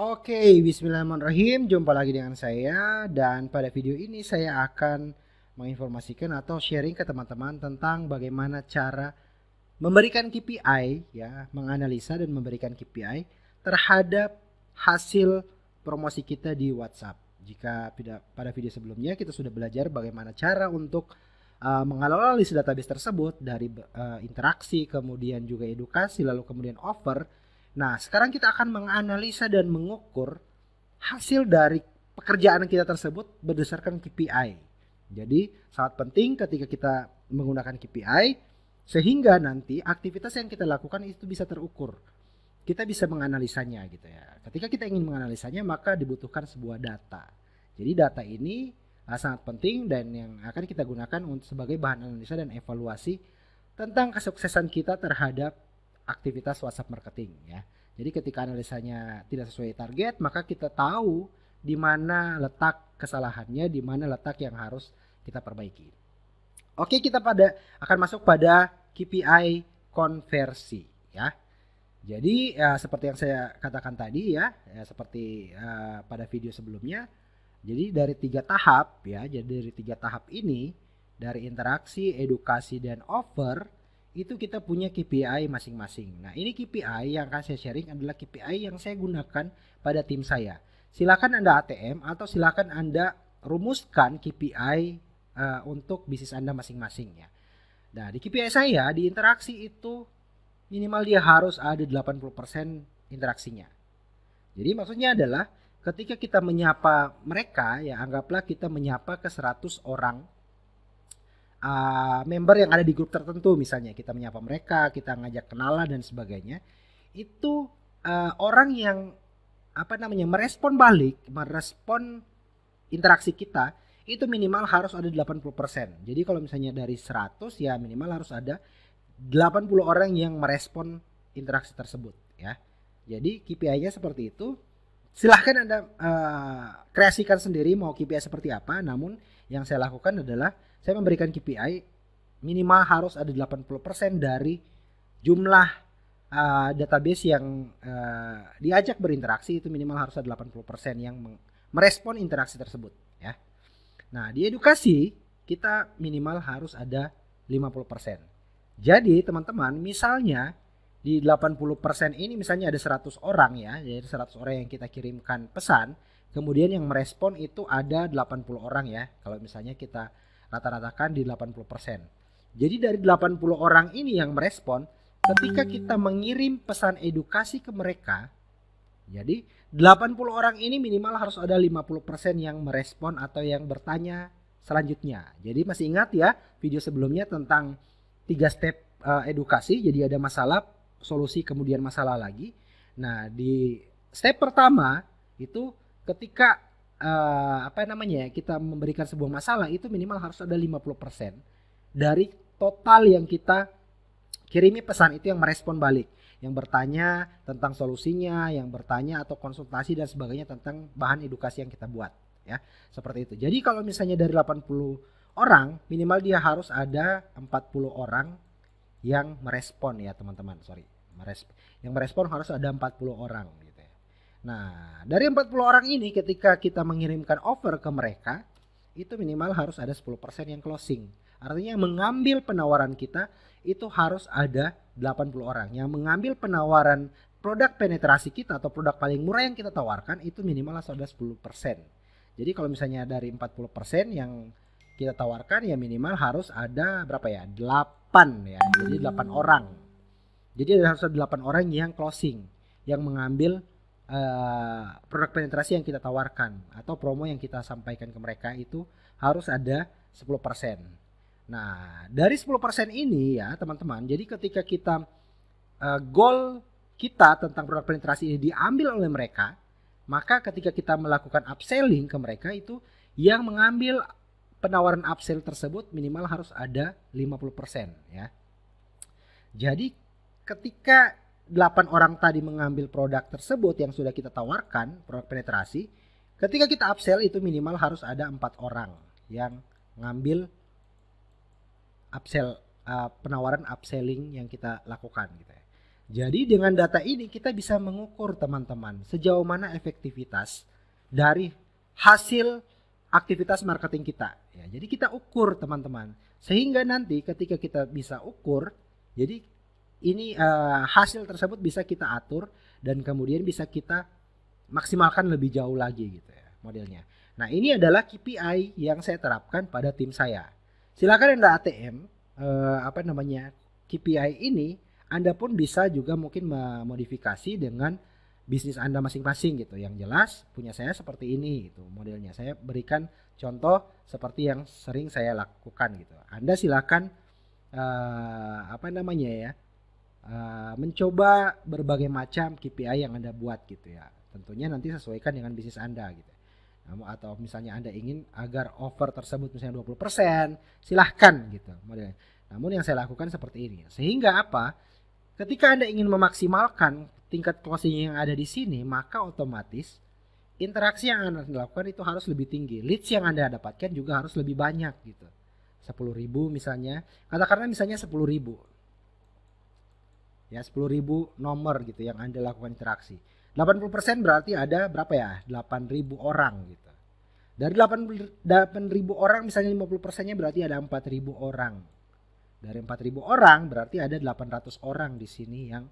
Oke, bismillahirrahmanirrahim. Jumpa lagi dengan saya dan pada video ini saya akan menginformasikan atau sharing ke teman-teman tentang bagaimana cara memberikan KPI ya, menganalisa dan memberikan KPI terhadap hasil promosi kita di WhatsApp. Jika pada video sebelumnya kita sudah belajar bagaimana cara untuk mengelola list database tersebut dari interaksi, kemudian juga edukasi, lalu kemudian offer. Nah, sekarang kita akan menganalisa dan mengukur hasil dari pekerjaan kita tersebut berdasarkan KPI. Jadi, sangat penting ketika kita menggunakan KPI sehingga nanti aktivitas yang kita lakukan itu bisa terukur. Kita bisa menganalisanya gitu ya. Ketika kita ingin menganalisanya, maka dibutuhkan sebuah data. Jadi data ini sangat penting dan yang akan kita gunakan untuk sebagai bahan analisa dan evaluasi tentang kesuksesan kita terhadap aktivitas WhatsApp marketing ya. Jadi ketika analisanya tidak sesuai target, maka kita tahu di mana letak kesalahannya, di mana letak yang harus kita perbaiki. Oke, kita akan masuk pada KPI konversi ya. Jadi seperti yang saya katakan tadi ya seperti pada video sebelumnya. Jadi dari 3 tahap ya. Jadi dari 3 tahap ini, dari interaksi, edukasi dan offer, itu kita punya KPI masing-masing. Nah, ini KPI yang akan saya sharing adalah KPI yang saya gunakan pada tim saya. Silakan Anda ATM atau silakan Anda rumuskan KPI untuk bisnis Anda masing-masing ya. Nah, di KPI saya di interaksi itu minimal dia harus ada 80% interaksinya. Jadi maksudnya adalah ketika kita menyapa mereka ya, anggaplah kita menyapa ke 100 orang member yang ada di grup tertentu, misalnya kita menyapa mereka, kita ngajak kenalan dan sebagainya, itu orang yang merespon balik, merespon interaksi kita itu minimal harus ada 80%. Jadi kalau misalnya dari 100 ya minimal harus ada 80 orang yang merespon interaksi tersebut ya. Jadi KPI-nya seperti itu. Silahkan Anda kreasikan sendiri mau KPI seperti apa, namun yang saya lakukan adalah saya memberikan KPI minimal harus ada 80% dari jumlah database yang diajak berinteraksi, itu minimal harus ada 80% yang merespon interaksi tersebut ya. Nah, di edukasi kita minimal harus ada 50%. Jadi teman-teman, misalnya di 80% ini misalnya ada 100 orang ya, jadi 100 orang yang kita kirimkan pesan, kemudian yang merespon itu ada 80 orang ya, kalau misalnya kita rata-ratakan di 80%. Jadi dari 80 orang ini yang merespon, ketika kita mengirim pesan edukasi ke mereka, jadi 80 orang ini minimal harus ada 50% yang merespon atau yang bertanya selanjutnya. Jadi masih ingat ya video sebelumnya tentang 3 step edukasi, jadi ada masalah, solusi, kemudian masalah lagi. Nah, di step pertama itu ketika kita memberikan sebuah masalah, itu minimal harus ada 50% dari total yang kita kirimi pesan itu yang merespon balik, yang bertanya tentang solusinya, yang bertanya atau konsultasi dan sebagainya tentang bahan edukasi yang kita buat ya. Seperti itu. Jadi kalau misalnya dari 80 orang, minimal dia harus ada 40 orang yang merespon ya teman-teman, yang merespon harus ada 40 orang gitu ya. Nah, dari 40 orang ini ketika kita mengirimkan offer ke mereka, itu minimal harus ada 10% yang closing. Artinya mengambil penawaran kita itu harus ada 80 orang. Yang mengambil penawaran produk penetrasi kita atau produk paling murah yang kita tawarkan itu minimal harus ada 10%. Jadi kalau misalnya dari 40% yang kita tawarkan ya minimal harus ada berapa ya? 8 ya. Jadi 8 orang. Jadi harus ada 8 orang yang closing, yang mengambil produk penetrasi yang kita tawarkan atau promo yang kita sampaikan ke mereka itu harus ada 10%. Nah, dari 10% ini ya teman-teman, jadi ketika kita goal kita tentang produk penetrasi ini diambil oleh mereka, maka ketika kita melakukan upselling ke mereka itu yang mengambil penawaran upsell tersebut minimal harus ada 50% ya. Jadi ketika 8 orang tadi mengambil produk tersebut yang sudah kita tawarkan, produk penetrasi, ketika kita upsell itu minimal harus ada 4 orang yang ngambil upsell, penawaran upselling yang kita lakukan gitu ya. Jadi dengan data ini kita bisa mengukur teman-teman sejauh mana efektivitas dari hasil aktivitas marketing kita. Ya, jadi kita ukur teman-teman. Sehingga nanti ketika kita bisa ukur, jadi ini hasil tersebut bisa kita atur dan kemudian bisa kita maksimalkan lebih jauh lagi gitu ya modelnya. Nah ini adalah KPI yang saya terapkan pada tim saya. Silakan Anda ATM KPI ini Anda pun bisa juga mungkin memodifikasi dengan bisnis Anda masing-masing gitu. Yang jelas punya saya seperti ini gitu modelnya. Saya berikan contoh seperti yang sering saya lakukan gitu. Anda silakan mencoba berbagai macam KPI yang Anda buat gitu ya. Tentunya nanti sesuaikan dengan bisnis Anda gitu. Atau misalnya Anda ingin agar offer tersebut misalnya 20%, silahkan gitu modelnya. Namun yang saya lakukan seperti ini. Sehingga apa? Ketika Anda ingin memaksimalkan tingkat closing yang ada di sini, maka otomatis interaksi yang Anda lakukan itu harus lebih tinggi. Leads yang Anda dapatkan juga harus lebih banyak gitu. 10.000 misalnya. Katakanlah misalnya 10.000. Ya 10.000 nomor gitu yang Anda lakukan interaksi. 80% berarti ada berapa ya? 8.000 orang gitu. Dari 8.000 orang misalnya 50%-nya berarti ada 4.000 orang. Dari 4.000 orang berarti ada 800 orang di sini yang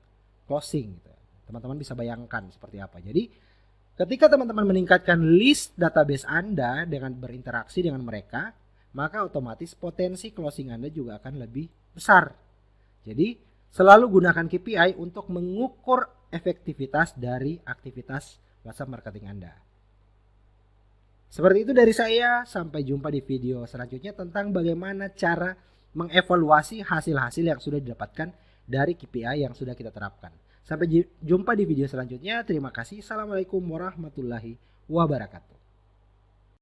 closing gitu. Teman-teman bisa bayangkan seperti apa. Jadi ketika teman-teman meningkatkan list database Anda dengan berinteraksi dengan mereka, maka otomatis potensi closing Anda juga akan lebih besar. Jadi selalu gunakan KPI untuk mengukur efektivitas dari aktivitas WhatsApp marketing Anda. Seperti itu dari saya, sampai jumpa di video selanjutnya tentang bagaimana cara mengevaluasi hasil-hasil yang sudah didapatkan dari KPI yang sudah kita terapkan. Sampai jumpa di video selanjutnya. Terima kasih. Assalamualaikum warahmatullahi wabarakatuh.